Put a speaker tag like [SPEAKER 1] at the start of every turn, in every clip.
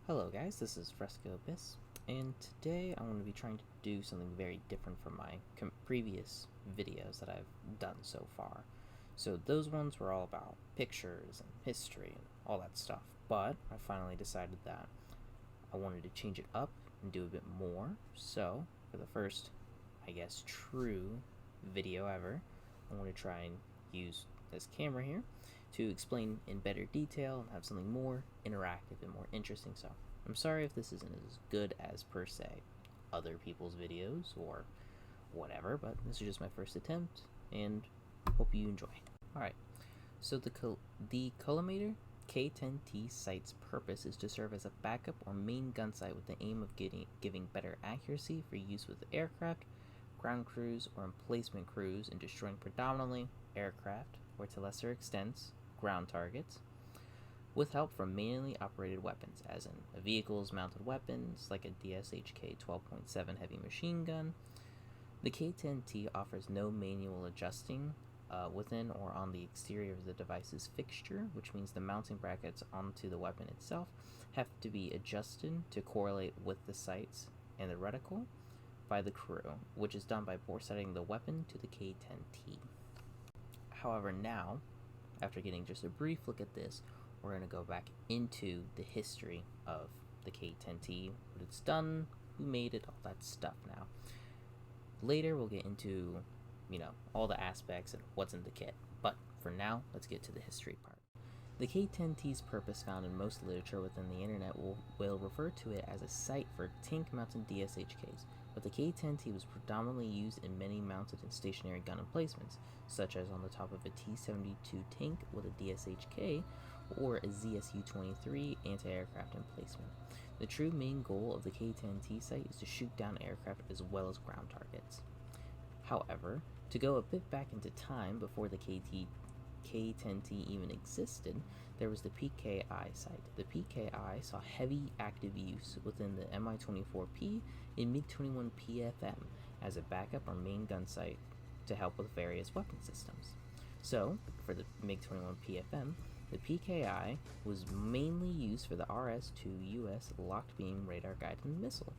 [SPEAKER 1] Hello guys, this is Fresco-Bis, and today I'm going to be trying to do something very different from my previous videos that I've done so far. So those ones were all about pictures and history and all that stuff, but I finally decided that I wanted to change it up and do a bit more. So for the first, I guess, true video ever, I want to try and use this camera here to explain in better detail and have something more interactive and more interesting. So I'm sorry if this isn't as good as, per se, other people's videos or whatever, but this is just my first attempt and hope you enjoy. Alright, so the Collimator K10-T site's purpose is to serve as a backup or main gun site with the aim of giving better accuracy for use with aircraft, ground crews, or emplacement crews in destroying predominantly aircraft, or to lesser extents, ground targets, with help from manually operated weapons, as in vehicles mounted weapons like a DsHK 12.7 heavy machine gun. The K10-T offers no manual adjusting within or on the exterior of the device's fixture, which means the mounting brackets onto the weapon itself have to be adjusted to correlate with the sights and the reticle by the crew, which is done by bore setting the weapon to the K10-T. However, now, after getting just a brief look at this, we're going to go back into the history of the K10-T, what it's done, who made it, all that stuff now. Later, we'll get into, all the aspects and what's in the kit. But for now, let's get to the history part. The K10-T's purpose found in most literature within the internet will refer to it as a site for tank-mounted DsHKs, but the K10-T was predominantly used in many mounted and stationary gun emplacements, such as on the top of a T-72 tank with a DsHK or a ZSU-23 anti-aircraft emplacement. The true main goal of the K10-T site is to shoot down aircraft as well as ground targets. However, to go a bit back into time before the K10-T even existed, there was the PKI site. The PKI saw heavy active use within the Mi-24P and MiG-21PFM as a backup or main gun site to help with various weapon systems. So, for the MiG-21PFM, the PKI was mainly used for the RS-2 US locked beam radar guided missile,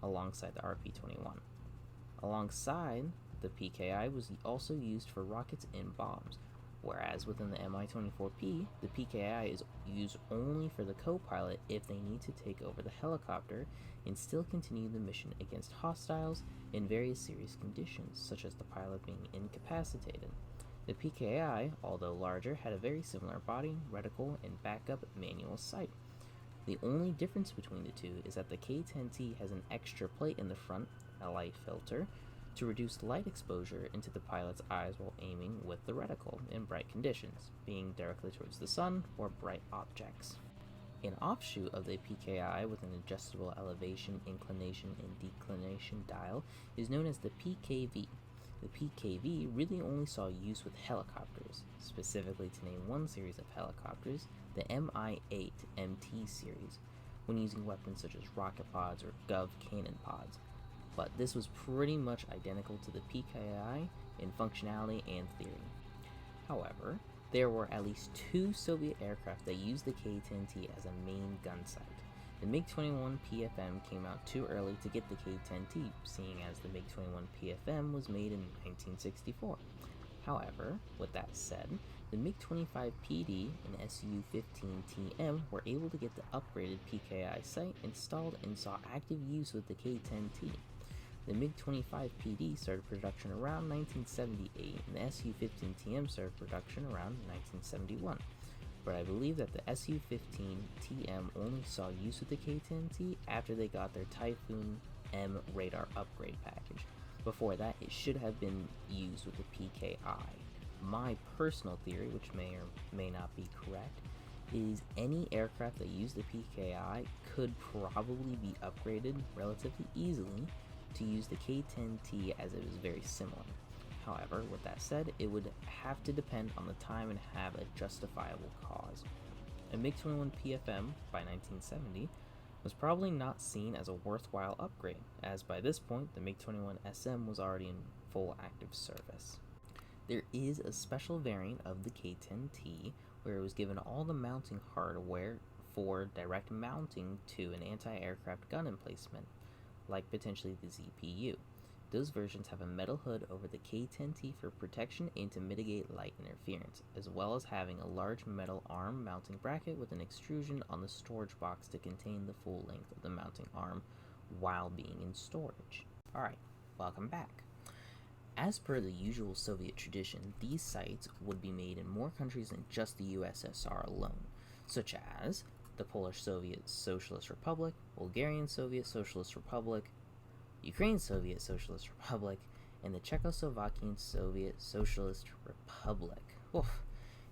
[SPEAKER 1] alongside the RP-21. Alongside, the PKI was also used for rockets and bombs, whereas within the Mi-24P, the PKI is used only for the co-pilot if they need to take over the helicopter and still continue the mission against hostiles in various serious conditions, such as the pilot being incapacitated. The PKI, although larger, had a very similar body, reticle, and backup manual sight. The only difference between the two is that the K10-T has an extra plate in the front, a light filter, to reduce light exposure into the pilot's eyes while aiming with the reticle in bright conditions, being directly towards the sun or bright objects. An offshoot of the PKI with an adjustable elevation, inclination, and declination dial is known as the PKV. The PKV really only saw use with helicopters, specifically to name one series of helicopters, the Mi-8MT series, when using weapons such as rocket pods or Gov cannon pods. But this was pretty much identical to the PKI in functionality and theory. However, there were at least two Soviet aircraft that used the K10-T as a main gun site. The MiG-21PFM came out too early to get the K10-T, seeing as the MiG-21PFM was made in 1964. However, with that said, the MiG-25PD and Su-15TM were able to get the upgraded PKI site installed and saw active use with the K10-T. The MiG-25PD started production around 1978, and the Su-15TM started production around 1971. But I believe that the Su-15TM only saw use with the K10-T after they got their Typhoon M radar upgrade package. Before that, it should have been used with the PKI. My personal theory, which may or may not be correct, is any aircraft that used the PKI could probably be upgraded relatively easily to use the K10-T, as it was very similar. However, with that said, it would have to depend on the time and have a justifiable cause. A MiG-21PFM by 1970 was probably not seen as a worthwhile upgrade, as by this point the MiG-21SM was already in full active service. There is a special variant of the K10-T where it was given all the mounting hardware for direct mounting to an anti-aircraft gun emplacement, like potentially the ZPU. Those versions have a metal hood over the K10-T for protection and to mitigate light interference, as well as having a large metal arm mounting bracket with an extrusion on the storage box to contain the full length of the mounting arm while being in storage. Alright, welcome back. As per the usual Soviet tradition, these sights would be made in more countries than just the USSR alone, such as the Polish Soviet Socialist Republic, Bulgarian Soviet Socialist Republic, Ukraine Soviet Socialist Republic, and the Czechoslovakian Soviet Socialist Republic. Oof.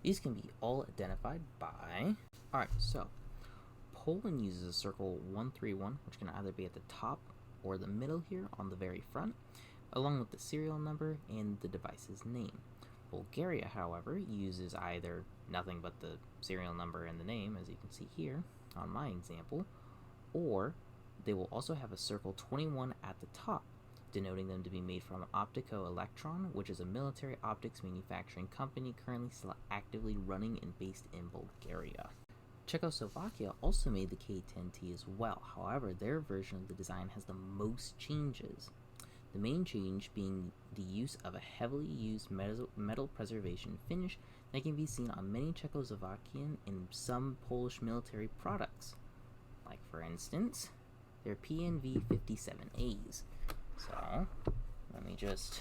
[SPEAKER 1] These can be all identified by... Alright, so Poland uses a circle 131, which can either be at the top or the middle here on the very front, along with the serial number and the device's name. Bulgaria, however, uses either nothing but the serial number and the name, as you can see here on my example, or they will also have a circle 21 at the top, denoting them to be made from Optical Electron, which is a military optics manufacturing company currently still actively running and based in Bulgaria. Czechoslovakia also made the K10-T as well, however their version of the design has the most changes. The main change being the use of a heavily used metal preservation finish that can be seen on many Czechoslovakian and some Polish military products, like for instance their PNV-57As. So let me just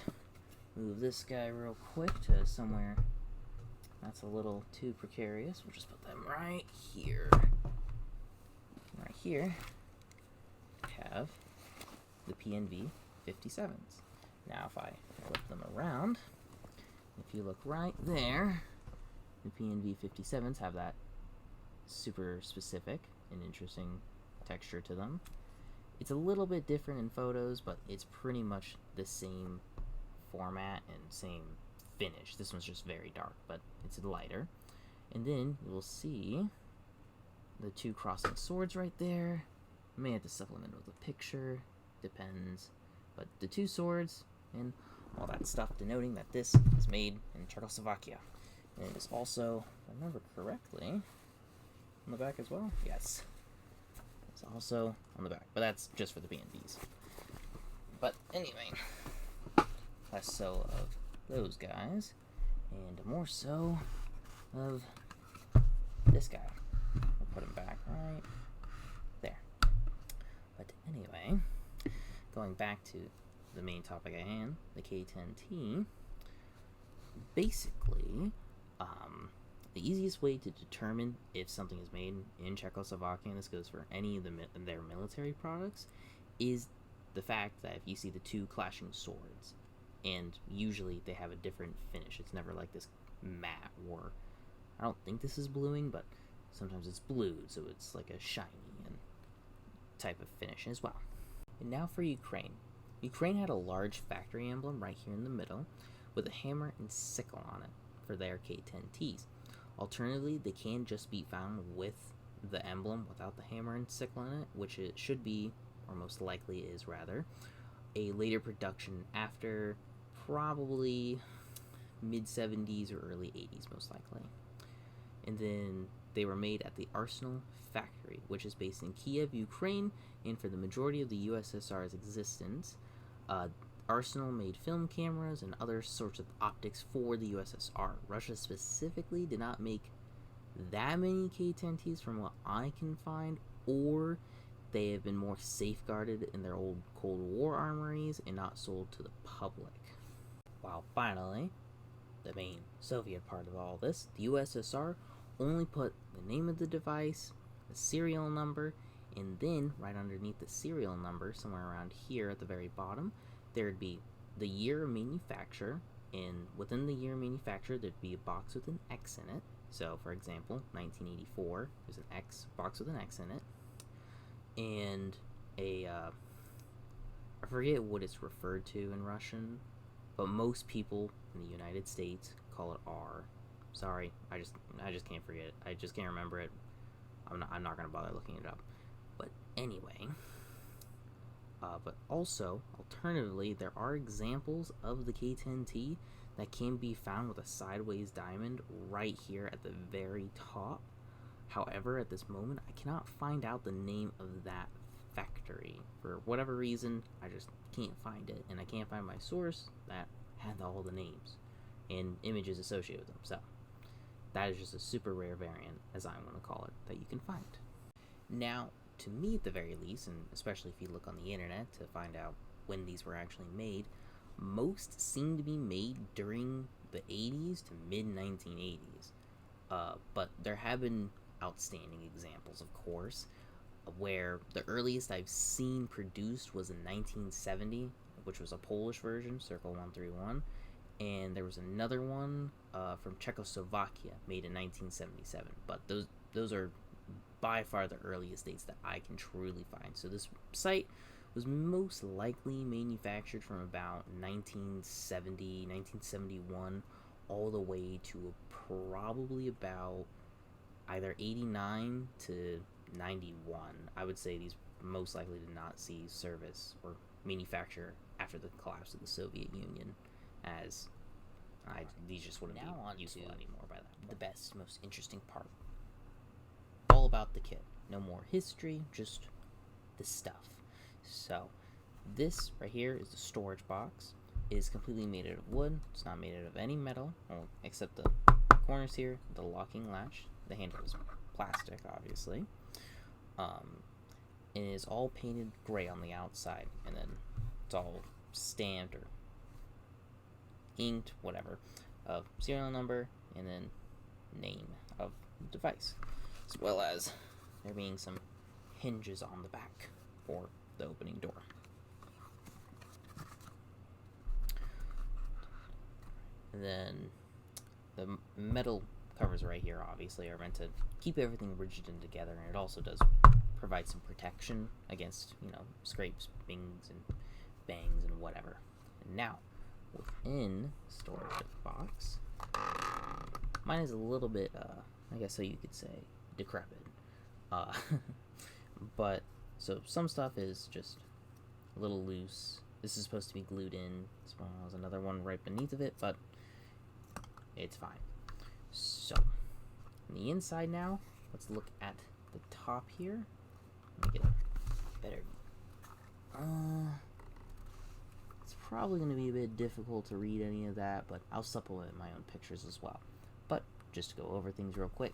[SPEAKER 1] move this guy real quick to somewhere that's a little too precarious. We'll just put them right here. Right here have the PNV-57s. Now if I flip them around, if you look right there, the PNV-57s have that super specific and interesting texture to them. It's a little bit different in photos, but it's pretty much the same format and same finish. This one's just very dark, but it's lighter. And then you will see the two crossing swords right there. I may have to supplement with a picture, depends. But the two swords and all that stuff denoting that this is made in Czechoslovakia. And it is also, if I remember correctly, on the back as well? Yes. It's also on the back, but that's just for the PNVs. But anyway, less so of those guys, and more so of this guy. We'll put him back right there. But anyway, going back to the main topic at hand, the K10-T, basically, the easiest way to determine if something is made in Czechoslovakia, and this goes for any of their military products, is the fact that if you see the two clashing swords, and usually they have a different finish. It's never like this matte, or I don't think this is bluing, but sometimes it's blued, so it's like a shiny and type of finish as well. And now for Ukraine. Ukraine had a large factory emblem right here in the middle with a hammer and sickle on it for their K10-Ts. Alternatively, they can just be found with the emblem without the hammer and sickle in it, which it should be, or most likely is rather, a later production after probably mid-70s or early 80s most likely. And then they were made at the Arsenal factory, which is based in Kiev, Ukraine, and for the majority of the USSR's existence, Arsenal made film cameras and other sorts of optics for the USSR. Russia specifically did not make that many K10-Ts from what I can find, or they have been more safeguarded in their old Cold War armories and not sold to the public. While finally, the main Soviet part of all this, the USSR only put the name of the device, the serial number, and then right underneath the serial number, somewhere around here at the very bottom, there'd be the year of manufacture, and within the year of manufacture there'd be a box with an X in it. So for example, 1984, there's an X box with an X in it, and a I forget what it's referred to in Russian, but most people in the United States call it R. Sorry, I just can't forget it. I just can't remember it. I'm not gonna bother looking it up. But anyway, but also alternatively, there are examples of the K10-T that can be found with a sideways diamond right here at the very top. However, at this moment, I cannot find out the name of that factory. For whatever reason, I just can't find it, and I can't find my source that had all the names and images associated with them. So that is just a super rare variant, as I want to call it, that you can find. Now, to me at the very least, and especially if you look on the internet to find out when these were actually made, most seem to be made during the 80s to mid-1980s. But there have been outstanding examples, of course, where the earliest I've seen produced was in 1970, which was a Polish version, Circle 131, and there was another one from Czechoslovakia made in 1977. But those are by far the earliest dates that I can truly find. So this site was most likely manufactured from about 1970, 1971, all the way to probably about either 89 to 91. I would say these most likely did not see service or manufacture after the collapse of the Soviet Union, as these just wouldn't be useful anymore by that point. The best, most interesting part. All about the kit. No more history, just the stuff. So, this right here is the storage box. It is completely made out of wood. It's not made out of any metal, well, except the corners here, the locking latch. The handle is plastic, obviously. It is all painted gray on the outside, and then it's all stamped or inked, whatever, of serial number and then name of the device, as well as there being some hinges on the back for the opening door. And then the metal covers right here obviously are meant to keep everything rigid and together, and it also does provide some protection against, scrapes, bings, and bangs, and whatever. And now, within the storage box, mine is a little bit, I guess so you could say, decrepit. But, so some stuff is just a little loose. This is supposed to be glued in, as well as another one right beneath of it, but it's fine. So, on the inside now, let's look at the top here. Let me get a better. It's probably going to be a bit difficult to read any of that, but I'll supplement my own pictures as well. But just to go over things real quick,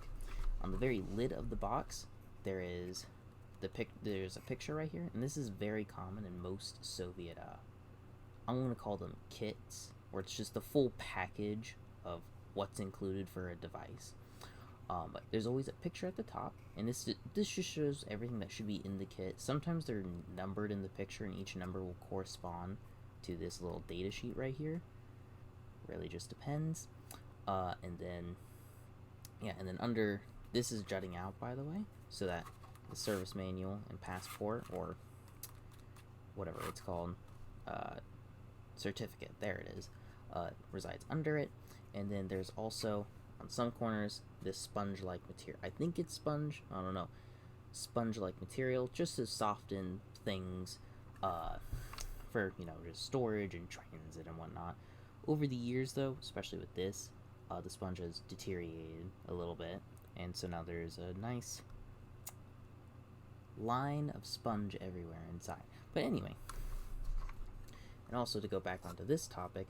[SPEAKER 1] on the very lid of the box, there's a picture right here, and this is very common in most Soviet, I'm going to call them kits, where it's just the full package of what's included for a device. But there's always a picture at the top, and this just shows everything that should be in the kit. Sometimes they're numbered in the picture, and each number will correspond to this little data sheet right here. Really just depends. And then under, this is jutting out, by the way, so that the service manual and passport, or whatever it's called, certificate, there it is, resides under it. And then there's also, on some corners, this sponge-like material. I think it's sponge, I don't know. Sponge-like material, just to soften things for, just storage and transit and whatnot. Over the years, though, especially with this, the sponge has deteriorated a little bit. And so now there's a nice line of sponge everywhere inside. But anyway, and also to go back onto this topic,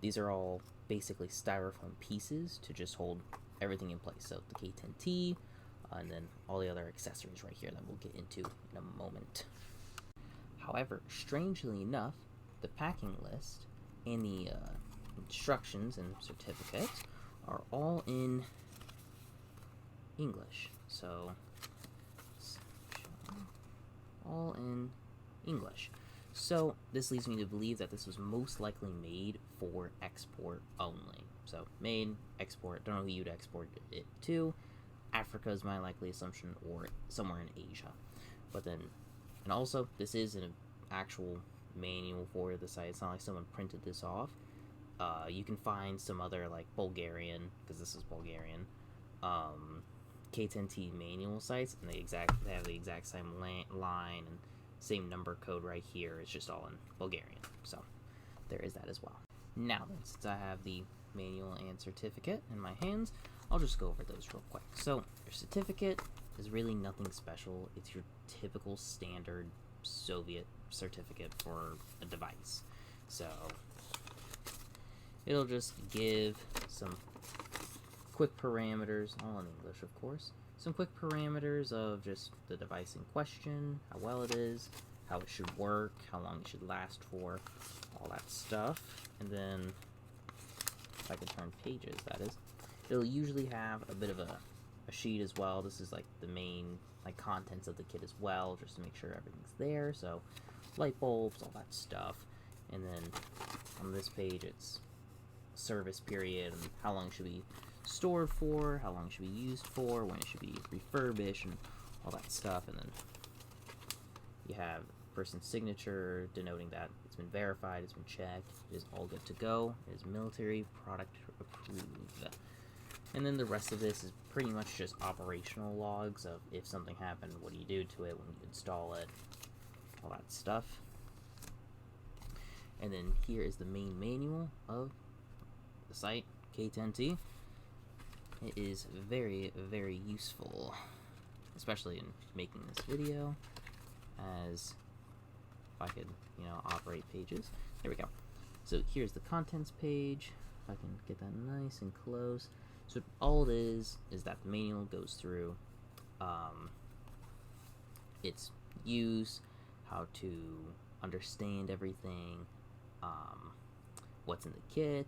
[SPEAKER 1] these are all basically styrofoam pieces to just hold everything in place. So the K10-T, and then all the other accessories right here that we'll get into in a moment. However, strangely enough, the packing list and the instructions and certificates are all in English. So, all in English. So, this leads me to believe that this was most likely made for export only. So, made, export, don't know who you'd export it to. Africa is my likely assumption, or somewhere in Asia. But then, and also, this is an actual manual for the site. It's not like someone printed this off. You can find some other, like, Bulgarian, because this is Bulgarian, K10-T manual sites, and they have the exact same line and same number code right here. It's just all in Bulgarian. So, there is that as well. Now then, since I have the manual and certificate in my hands, I'll just go over those real quick. So your certificate is really nothing special. It's your typical standard Soviet certificate for a device. So it'll just give some quick parameters, all in English of course, some quick parameters of just the device in question, how well it is, how it should work, how long it should last for, all that stuff. And then, if I could turn pages, that is, it'll usually have a bit of a sheet as well. This is like the main contents of the kit as well, just to make sure everything's there. So light bulbs, all that stuff. And then on this page it's service period and how long it should be stored for, how long it should be used for, when it should be refurbished, and all that stuff. And then you have person's signature denoting that it's been verified, it's been checked, it is all good to go, it is military product approved. And then the rest of this is pretty much just operational logs of if something happened, what do you do to it when you install it, all that stuff. And then here is the main manual of the site, K10-T. It is very, very useful, especially in making this video, as if I could, operate pages. There we go. So here's the contents page. If I can get that nice and close. So all it is that the manual goes through its use, how to understand everything, what's in the kit,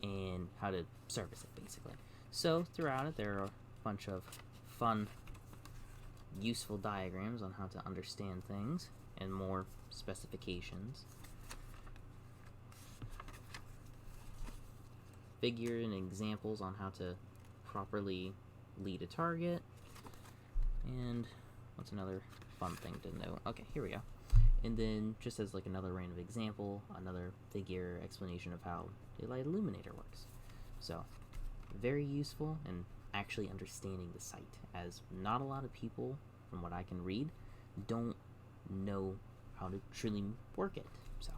[SPEAKER 1] and how to service it, basically. So throughout it, there are a bunch of fun, useful diagrams on how to understand things, and more specifications. Figure and examples on how to properly lead a target. And what's another fun thing to know? Okay, here we go. And then just as like another random example, another figure explanation of how a light illuminator works. So very useful and actually understanding the site, as not a lot of people, from what I can read, don't know how to truly work it. So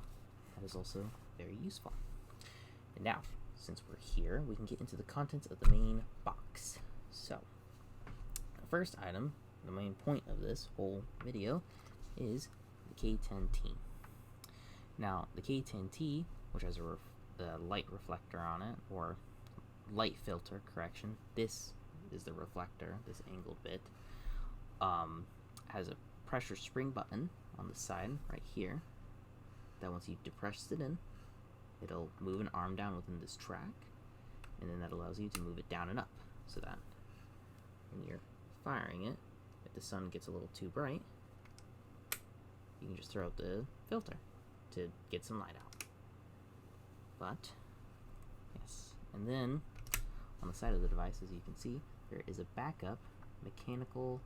[SPEAKER 1] that is also very useful. And now, since we're here, we can get into the contents of the main box. So the first item, the main point of this whole video, is the K10-T. Now the K10-T, which has a light reflector on it, or light filter, correction, this is the reflector, this angled bit, has a pressure spring button on the side right here that once you depress it in, it'll move an arm down within this track, and then that allows you to move it down and up, so that when you're firing it, if the sun gets a little too bright, you can just throw out the filter to get some light out. But yes, and then on the side of the device, as you can see, there is a backup mechanical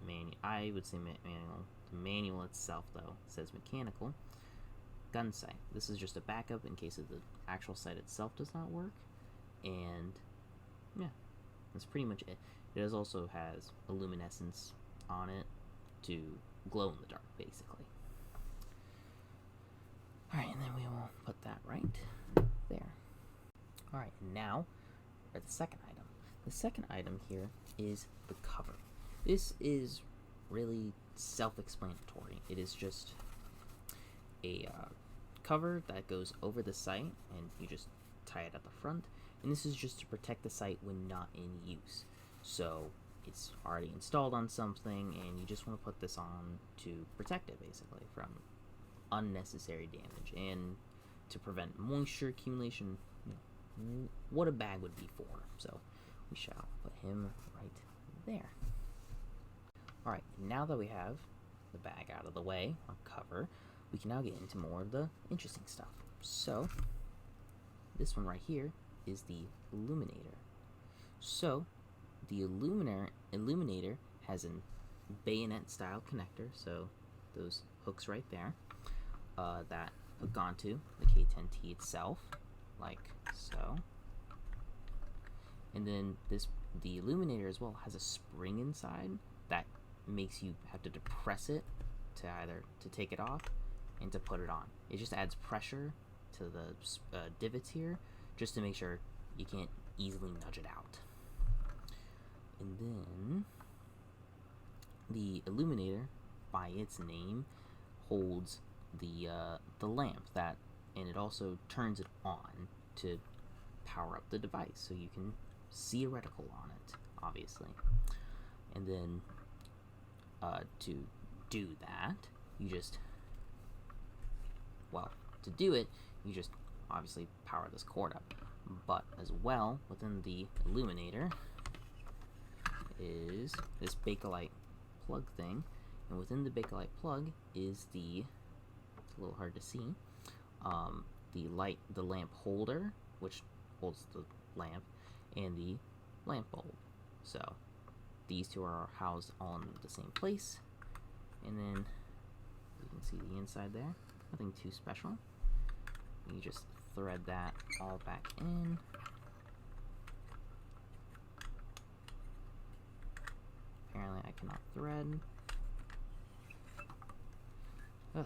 [SPEAKER 1] manual. I would say manual. The manual itself, though, says mechanical gun sight. This is just a backup in case of the actual sight itself does not work. And yeah, that's pretty much it. It also has a luminescence on it to glow in the dark, basically. Alright, and then we will put that right there. Alright, and now for the second item. The second item here is the cover. This is really self-explanatory. It is just a cover that goes over the sight, and you just tie it at the front. And this is just to protect the sight when not in use. So it's already installed on something, and you just want to put this on to protect it, basically, from unnecessary damage and to prevent moisture accumulation. What a bag would be for. So we shall put him right there. Alright, now that we have the bag out of the way, our cover, we can now get into more of the interesting stuff. So this one right here is the illuminator. So the illuminator has a bayonet style connector, so those hooks right there that hook onto the K10-T itself, like so. And then the illuminator as well has a spring inside that makes you have to depress it to either to take it off and to put it on. It just adds pressure to the divots here, just to make sure you can't easily nudge it out. And then the illuminator, by its name, holds the lamp and it also turns it on to power up the device, so you can see a reticle on it, obviously. And then to do that, you just obviously power this cord up. But as well, within the illuminator is this Bakelite plug thing, and within the Bakelite plug is it's a little hard to see, the lamp holder, which holds the lamp, and the lamp bulb. So these two are housed all in the same place, and then you can see the inside there, nothing too special. You just thread that all back in. Apparently I cannot thread. Ugh.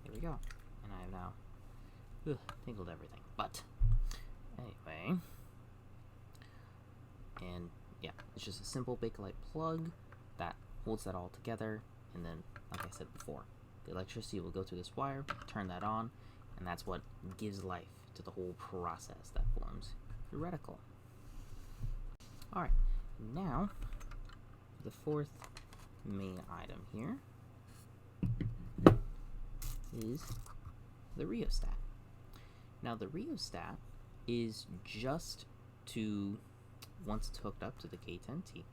[SPEAKER 1] Here we go. And I have now tingled everything. But anyway, and yeah, it's just a simple Bakelite plug that holds that all together, and then, like I said before, the electricity will go through this wire, turn that on, and that's what gives life to the whole process that forms the reticle. Alright, now the fourth main item here is the rheostat. Now the rheostat is just to, once it's hooked up to the K10-T,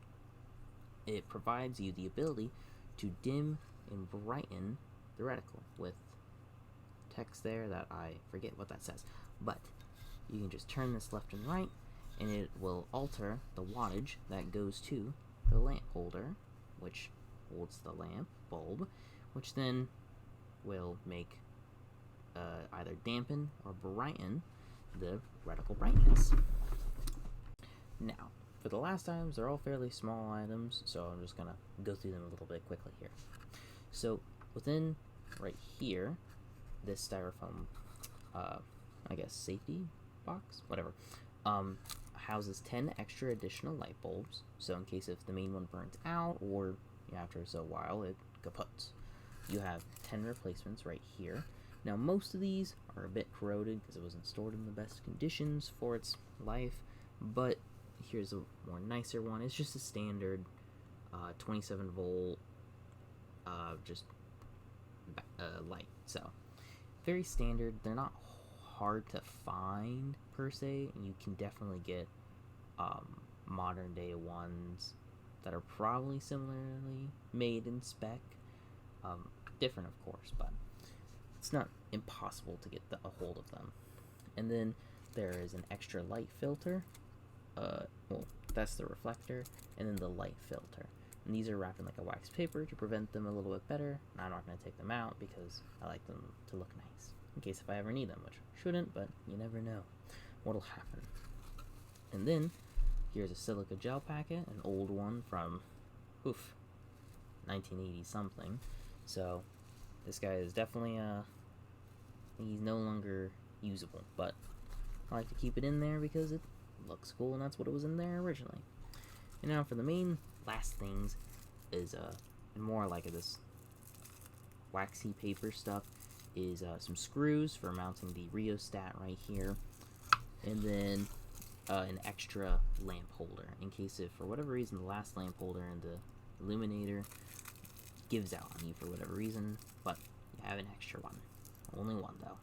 [SPEAKER 1] it provides you the ability to dim and brighten the reticle with text there that I forget what that says, but you can just turn this left and right and it will alter the wattage that goes to the lamp holder, which holds the lamp bulb, which then will make either dampen or brighten the reticle brightness. Now, for the last items, they're all fairly small items, so I'm just going to go through them a little bit quickly here. So, within right here, this styrofoam, I guess, safety box, whatever, houses 10 extra additional light bulbs, so in case if the main one burns out, or after a while it kaputs. You have 10 replacements right here. Now, most of these are a bit corroded because it wasn't stored in the best conditions for its life, but here's a more nicer one. It's just a standard 27 volt light, so very standard. They're not hard to find per se, and you can definitely get modern day ones that are probably similarly made in spec, different of course, but it's not impossible to get a hold of them. And then there is an extra light filter, well, that's the reflector, and then the light filter. And these are wrapped in like a wax paper to prevent them a little bit better, and I'm not going to take them out because I like them to look nice, in case if I ever need them, which shouldn't, but you never know what'll happen. And then, here's a silica gel packet, an old one from, 1980 something, so this guy is definitely, he's no longer usable, but I like to keep it in there because it looks cool, and that's what it was in there originally. And now for the main last things is more like this waxy paper stuff, is some screws for mounting the rheostat right here, and then an extra lamp holder in case if for whatever reason the last lamp holder in the illuminator gives out on you for whatever reason, but you have an extra one. Only one though.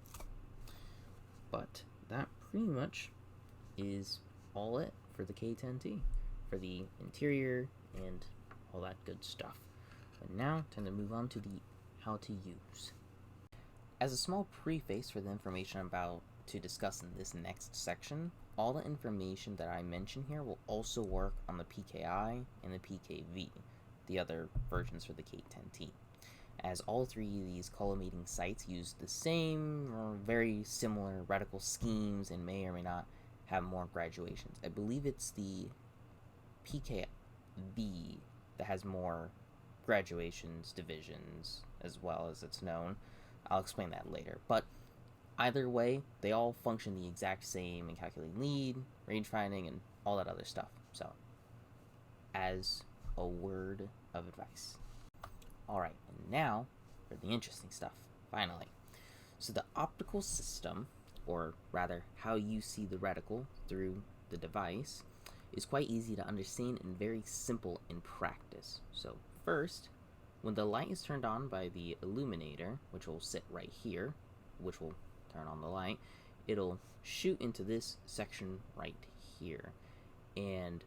[SPEAKER 1] But that pretty much is all it for the K10-T, for the interior and all that good stuff. But now, time to move on to the how to use. As a small preface for the information I'm about to discuss in this next section, all the information that I mention here will also work on the PKI and the PKV, the other versions for the K10-T, as all three of these collimating sites use the same or very similar reticle schemes and may or may not have more graduations. I believe it's the PKV that has more graduations, divisions, as well as it's known. I'll explain that later, but either way, they all function the exact same in calculating lead, range finding, and all that other stuff. So, as a word of advice. Alright, now for the interesting stuff, finally. So the optical system, or rather how you see the reticle through the device, is quite easy to understand and very simple in practice. So first, when the light is turned on by the illuminator, which will sit right here, which will turn on the light, it'll shoot into this section right here. And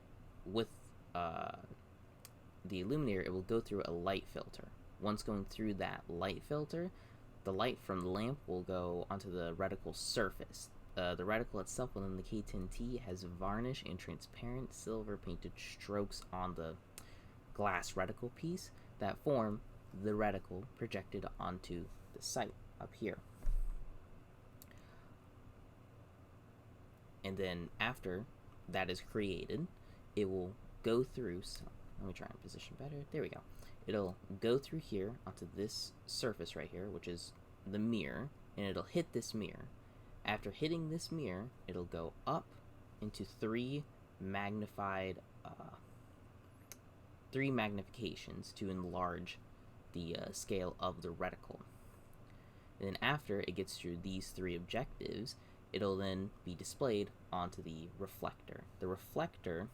[SPEAKER 1] with the illuminator, it will go through a light filter. Once going through that light filter, the light from the lamp will go onto the reticle surface. The reticle itself within the K10-T has varnish and transparent silver painted strokes on the glass reticle piece that form the reticle projected onto the sight up here. And then after that is created, it will go through, so let me try and position better, there we go. It'll go through here onto this surface right here, which is the mirror, and it'll hit this mirror. After hitting this mirror, it'll go up into three magnifications to enlarge the scale of the reticle. And then after it gets through these three objectives, it'll then be displayed onto the reflector. The reflector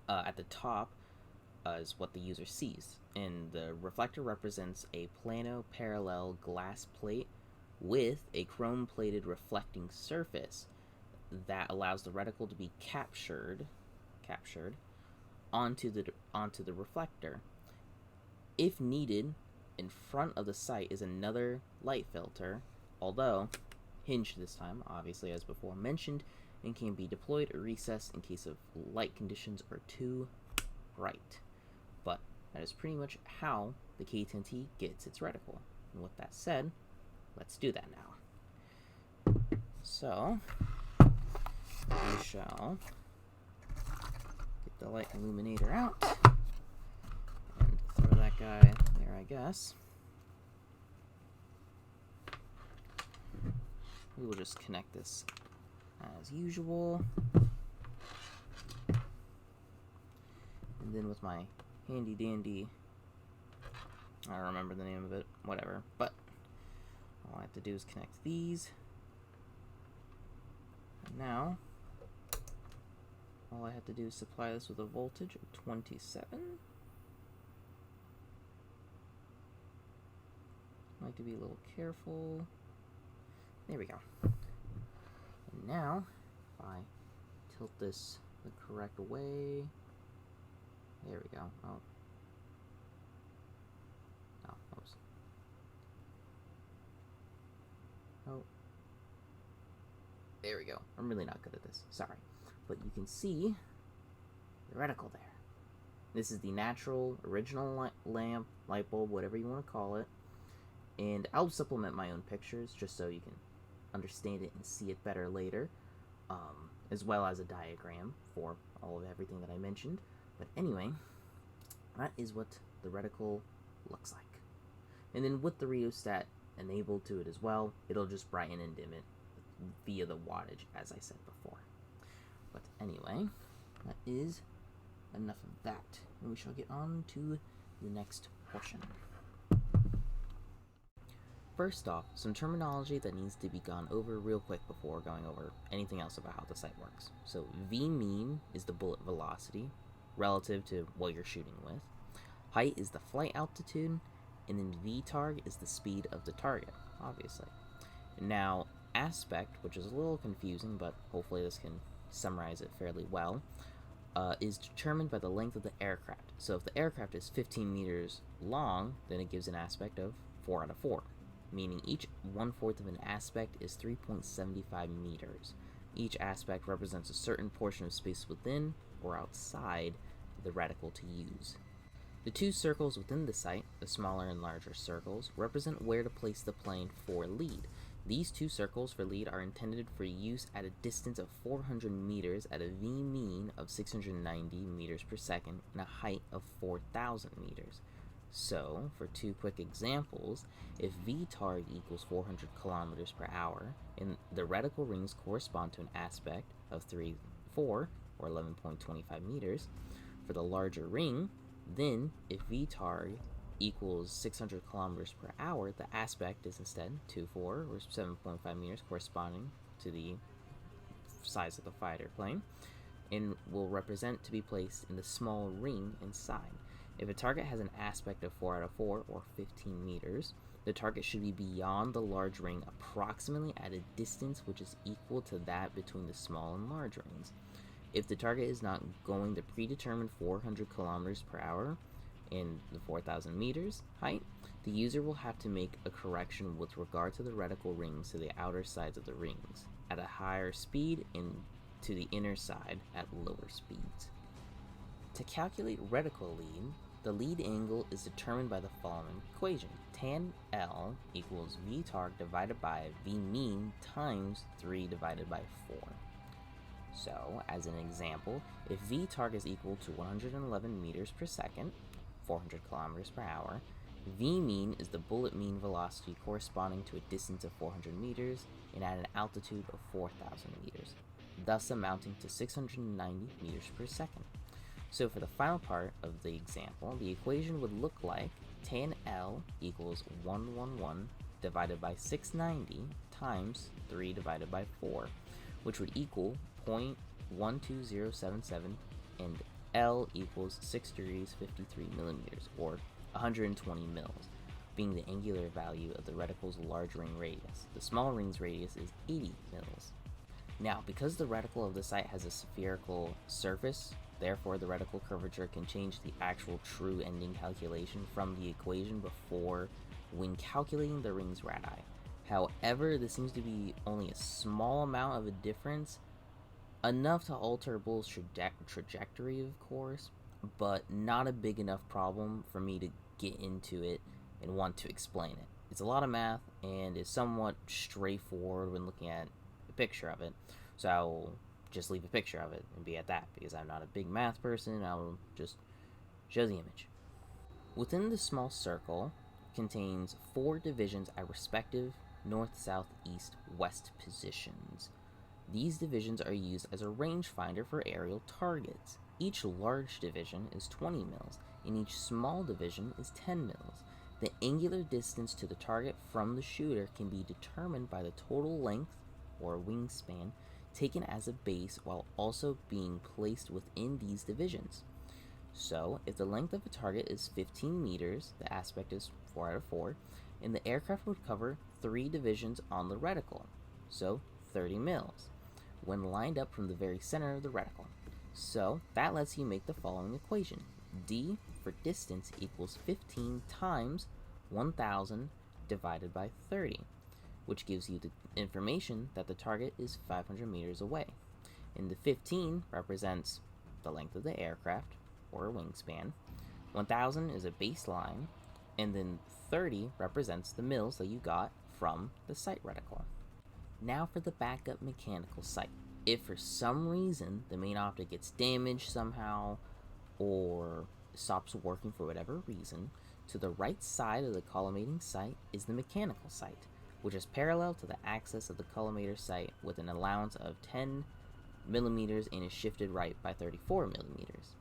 [SPEAKER 1] at the top is what the user sees, and the reflector represents a plano-parallel glass plate with a chrome-plated reflecting surface that allows the reticle to be captured onto the reflector. If needed, in front of the sight is another light filter, although hinged this time, obviously as before mentioned, and can be deployed or recessed in case of light conditions are too bright. But that is pretty much how the K10-T gets its reticle. And with that said, let's do that now. So, we shall get the light illuminator out and throw that guy there, I guess. We will just connect this as usual. And then with my handy dandy, I don't remember the name of it, whatever, but all I have to do is connect these. And now, all I have to do is supply this with a voltage of 27. Like to be a little careful. There we go. And now, if I tilt this the correct way, there we go. Oh, oops. Oh, there we go. I'm really not good at this. Sorry, but you can see the reticle there. This is the natural, original lamp, light bulb, whatever you want to call it. And I'll supplement my own pictures just so you can understand it and see it better later, as well as a diagram for all of everything that I mentioned. But anyway, that is what the reticle looks like. And then with the rheostat enabled to it as well, it'll just brighten and dim it via the wattage, as I said before. But anyway, that is enough of that, and we shall get on to the next portion. First off, some terminology that needs to be gone over real quick before going over anything else about how the sight works. So V-mean is the bullet velocity relative to what you're shooting with. Height is the flight altitude, and then V-targ is the speed of the target, obviously. Now, aspect, which is a little confusing, but hopefully this can summarize it fairly well, is determined by the length of the aircraft. So if the aircraft is 15 meters long, then it gives an aspect of 4 out of 4. Meaning each 1/4 of an aspect is 3.75 meters. Each aspect represents a certain portion of space within or outside the reticle to use. The two circles within the sight, the smaller and larger circles, represent where to place the plane for lead. These two circles for lead are intended for use at a distance of 400 meters at a V-mean of 690 meters per second and a height of 4,000 meters. So, for two quick examples, if V-targ equals 400 kilometers per hour, and the reticle rings correspond to an aspect of 3/4, or 11.25 meters. For the larger ring, then if VTARG equals 600 kilometers per hour, the aspect is instead 2.4 or 7.5 meters, corresponding to the size of the fighter plane, and will represent to be placed in the small ring inside. If a target has an aspect of 4 out of 4 or 15 meters, the target should be beyond the large ring approximately at a distance which is equal to that between the small and large rings. If the target is not going the predetermined 400 kilometers per hour in the 4,000 meters height, the user will have to make a correction with regard to the reticle rings to the outer sides of the rings at a higher speed and to the inner side at lower speeds. To calculate reticle lead, the lead angle is determined by the following equation. Tan L equals VTARG divided by Vmean times 3 divided by 4. So, as an example, if VTARG is equal to 111 meters per second, 400 kilometers per hour, Vmean is the bullet mean velocity corresponding to a distance of 400 meters and at an altitude of 4,000 meters, thus amounting to 690 meters per second. So for the final part of the example, the equation would look like tan L equals 111 divided by 690 times 3 divided by 4, which would equal 0.12077, and L equals 6 degrees 53 millimeters, or 120 mils, being the angular value of the reticle's large ring radius. The small ring's radius is 80 mils. Now, because the reticle of the sight has a spherical surface, therefore the reticle curvature can change the actual true ending calculation from the equation before when calculating the ring's radii. However, this seems to be only a small amount of a difference, enough to alter a bull's trajectory, of course, but not a big enough problem for me to get into it and want to explain it. It's a lot of math and is somewhat straightforward when looking at a picture of it, so I will just leave a picture of it and be at that, because I'm not a big math person. I will just show the image. Within the small circle contains 4 divisions at respective north, south, east, west positions. These divisions are used as a rangefinder for aerial targets. Each large division is 20 mils, and each small division is 10 mils. The angular distance to the target from the shooter can be determined by the total length, or wingspan, taken as a base while also being placed within these divisions. So, if the length of a target is 15 meters, the aspect is 4 out of 4, and the aircraft would cover 3 divisions on the reticle, so 30 mils, when lined up from the very center of the reticle. So, that lets you make the following equation. D for distance equals 15 times 1,000 divided by 30, which gives you the information that the target is 500 meters away. And the 15 represents the length of the aircraft, or wingspan. 1,000 is a baseline, and then 30 represents the mils that you got from the sight reticle. Now for the backup mechanical sight. If for some reason the main optic gets damaged somehow, or stops working for whatever reason, to the right side of the collimating sight is the mechanical sight, which is parallel to the axis of the collimator sight with an allowance of 10 millimeters and is shifted right by 34 millimeters.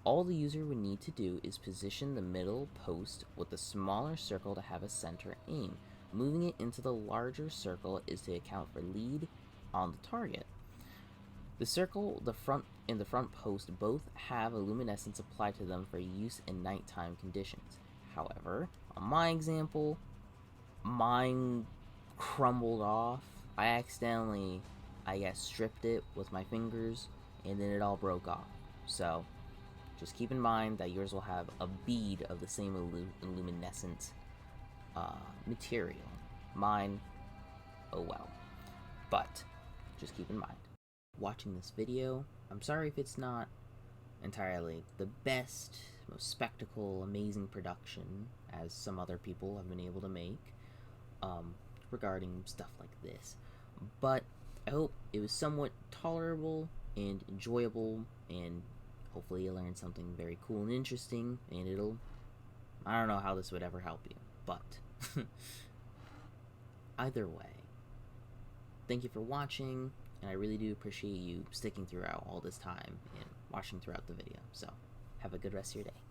[SPEAKER 1] All the user would need to do is position the middle post with the smaller circle to have a center aim. Moving it into the larger circle is to account for lead on the target. The circle, the front and the front post both have a luminescence applied to them for use in nighttime conditions. However, on my example, mine crumbled off. I accidentally, stripped it with my fingers, and then it all broke off. So, just keep in mind that yours will have a bead of the same luminescent material. Mine, oh well. But, just keep in mind. Watching this video, I'm sorry if it's not entirely the best, most spectacle, amazing production as some other people have been able to make regarding stuff like this, but I hope it was somewhat tolerable and enjoyable, and hopefully you learned something very cool and interesting, and I don't know how this would ever help you, but either way, thank you for watching. and I really do appreciate you sticking throughout all this time and watching throughout the video. So have a good rest of your day.